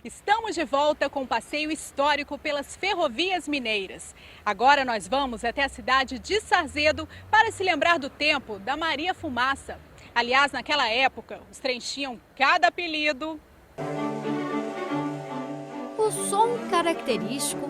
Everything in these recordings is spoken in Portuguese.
Estamos de volta com o passeio histórico pelas ferrovias mineiras. Agora nós vamos até a cidade de Sarzedo para se lembrar do tempo da Maria Fumaça. Aliás, naquela época, os trens tinham cada apelido. O som característico,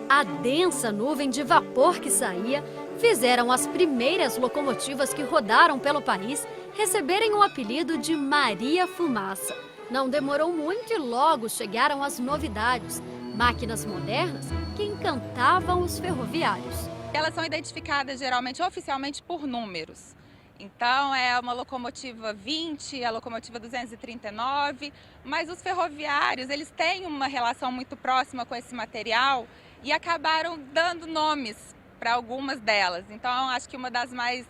a densa nuvem de vapor que saía, fizeram as primeiras locomotivas que rodaram pelo país receberem o apelido de Maria Fumaça. Não demorou muito e logo chegaram as novidades, máquinas modernas que encantavam os ferroviários. Elas são identificadas geralmente oficialmente por números. Então é uma locomotiva 20, a locomotiva 239, mas os ferroviários eles têm uma relação muito próxima com esse material e acabaram dando nomes para algumas delas. Então acho que uma das mais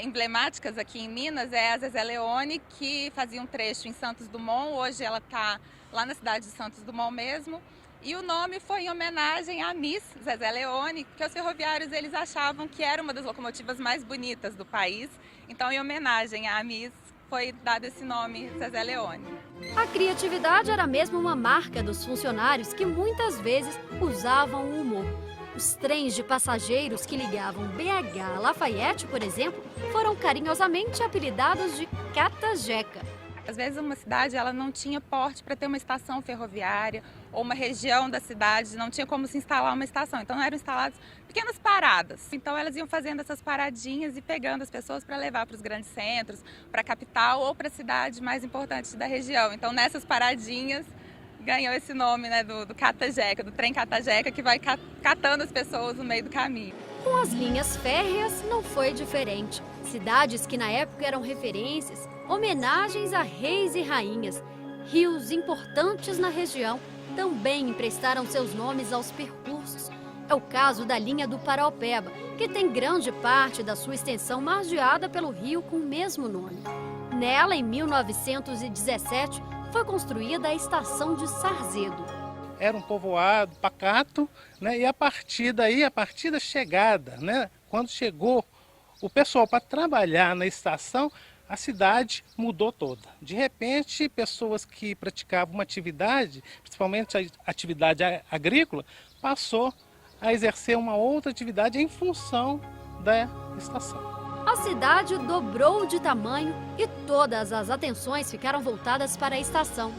emblemáticas aqui em Minas é a Zezé Leone, que fazia um trecho em Santos Dumont. Hoje ela está lá na cidade de Santos Dumont mesmo. E o nome foi em homenagem à Miss Zezé Leone, que os ferroviários eles achavam que era uma das locomotivas mais bonitas do país. Então, em homenagem à Miss, foi dado esse nome, Zezé Leone. A criatividade era mesmo uma marca dos funcionários que muitas vezes usavam o humor. Os trens de passageiros que ligavam BH a Lafayette, por exemplo, foram carinhosamente apelidados de Catajeca. Às vezes uma cidade ela não tinha porte para ter uma estação ferroviária ou uma região da cidade não tinha como se instalar uma estação. Então eram instaladas pequenas paradas. Então elas iam fazendo essas paradinhas e pegando as pessoas para levar para os grandes centros, para a capital ou para a cidade mais importante da região. Então nessas paradinhas ganhou esse nome, né, do Catajeca, do trem Catajeca, que vai catando as pessoas no meio do caminho. Com as linhas férreas não foi diferente. Cidades que na época eram referências, homenagens a reis e rainhas. Rios importantes na região também emprestaram seus nomes aos percursos. É o caso da linha do Paraopeba, que tem grande parte da sua extensão margeada pelo rio com o mesmo nome. Nela, em 1917, foi construída a estação de Sarzedo. Era um povoado pacato, né? E a partir daí, a partir da chegada, né? Quando chegou o pessoal para trabalhar na estação, a cidade mudou toda. De repente, pessoas que praticavam uma atividade, principalmente a atividade agrícola, passou a exercer uma outra atividade em função da estação. A cidade dobrou de tamanho e todas as atenções ficaram voltadas para a estação.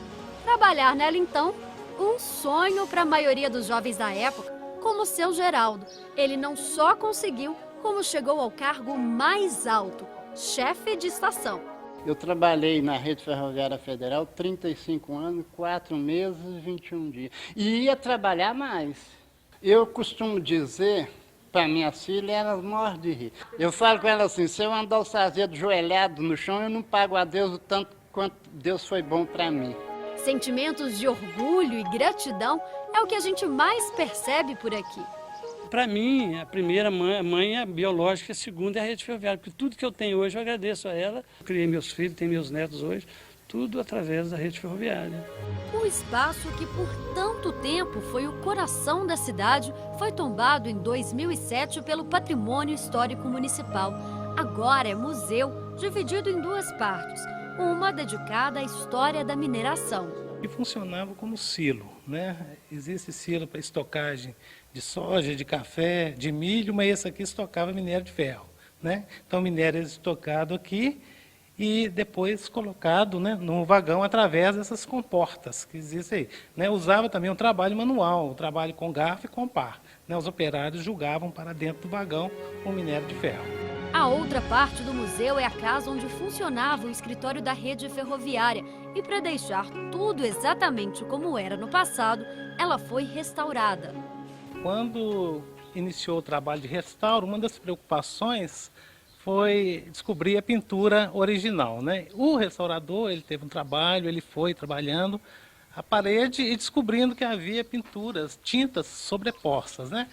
Trabalhar nela, então, um sonho para a maioria dos jovens da época, como o seu Geraldo. Ele não só conseguiu, como chegou ao cargo mais alto, chefe de estação. Eu trabalhei na Rede Ferroviária Federal 35 anos, 4 meses e 21 dias. E ia trabalhar mais. Eu costumo dizer para minhas filhas, elas morrem de rir. Eu falo com elas assim, se eu andar o Sarzedo joelhado no chão, eu não pago a Deus o tanto quanto Deus foi bom para mim. Sentimentos de orgulho e gratidão é o que a gente mais percebe por aqui. Para mim, a primeira mãe é biológica, a segunda é a Rede Ferroviária, porque tudo que eu tenho hoje eu agradeço a ela. Eu criei meus filhos, tenho meus netos hoje, tudo através da Rede Ferroviária. O espaço que por tanto tempo foi o coração da cidade foi tombado em 2007 pelo Patrimônio Histórico Municipal. Agora é museu, dividido em duas partes, uma dedicada à história da mineração. E funcionava como silo, né? Existe silo para estocagem de soja, de café, de milho, mas esse aqui estocava minério de ferro, né? Então o minério era estocado aqui e depois colocado, né, no vagão através dessas comportas que existem aí. Né? Usava também um trabalho manual, um trabalho com garfo e com pá. Né? Os operários julgavam para dentro do vagão o minério de ferro. A outra parte do museu é a casa onde funcionava o escritório da rede ferroviária. E para deixar tudo exatamente como era no passado, ela foi restaurada. Quando iniciou o trabalho de restauro, uma das preocupações foi descobrir a pintura original, né? O restaurador, ele teve um trabalho, ele foi trabalhando a parede e descobrindo que havia pinturas, tintas sobrepostas, né?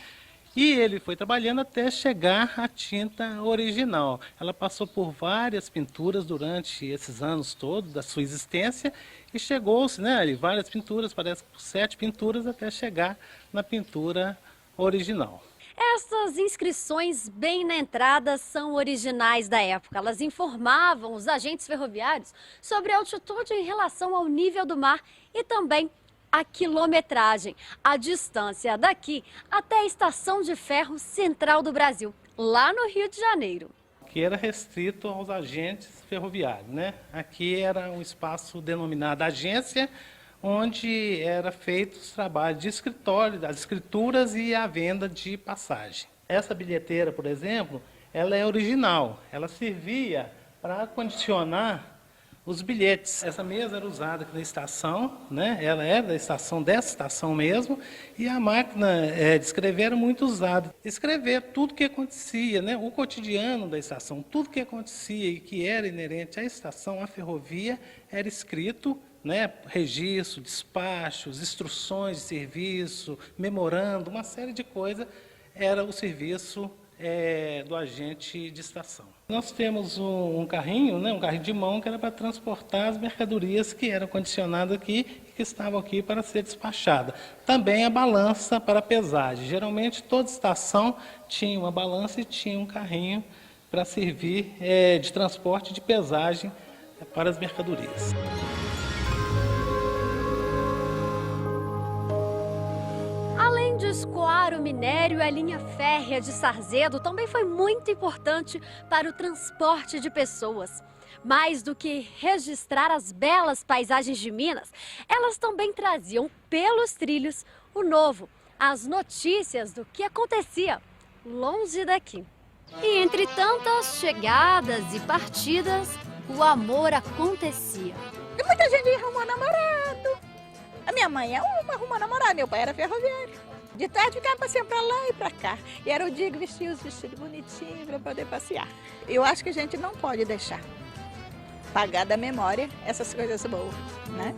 E ele foi trabalhando até chegar à tinta original. Ela passou por várias pinturas durante esses anos todos da sua existência e chegou-se, né, várias pinturas, parece que 7 pinturas até chegar na pintura original. Essas inscrições bem na entrada são originais da época. Elas informavam os agentes ferroviários sobre a altitude em relação ao nível do mar e também a quilometragem, a distância daqui até a Estação de Ferro Central do Brasil, lá no Rio de Janeiro. Que era restrito aos agentes ferroviários, né? Aqui era um espaço denominado agência, onde era feito os trabalhos de escritório, das escrituras e a venda de passagem. Essa bilheteira, por exemplo, ela é original. Ela servia para condicionar os bilhetes. Essa mesa era usada aqui na estação, né? Ela era da estação, dessa estação mesmo, e a máquina de escrever era muito usada. Escrever tudo que acontecia, né? O cotidiano da estação, tudo que acontecia e que era inerente à estação, à ferrovia, era escrito, né? Registro, despachos, instruções de serviço, memorando, uma série de coisas, era o serviço do agente de estação. Nós temos um carrinho, né? Um carrinho de mão que era para transportar as mercadorias que eram condicionadas aqui e que estavam aqui para ser despachadas. Também a balança para pesagem. Geralmente toda estação tinha uma balança e tinha um carrinho para servir de transporte de pesagem para as mercadorias. Além de escoar o minério, a linha férrea de Sarzedo também foi muito importante para o transporte de pessoas. Mais do que registrar as belas paisagens de Minas, elas também traziam pelos trilhos o novo, as notícias do que acontecia longe daqui. E entre tantas chegadas e partidas, o amor acontecia. E muita gente arrumou namorado. A minha mãe arrumou namorado, meu pai era ferroviário. De tarde ficava passeando pra lá e pra cá. E era o dia que vestia os vestidos bonitinhos para poder passear. Eu acho que a gente não pode deixar pagar da memória essas coisas boas, né?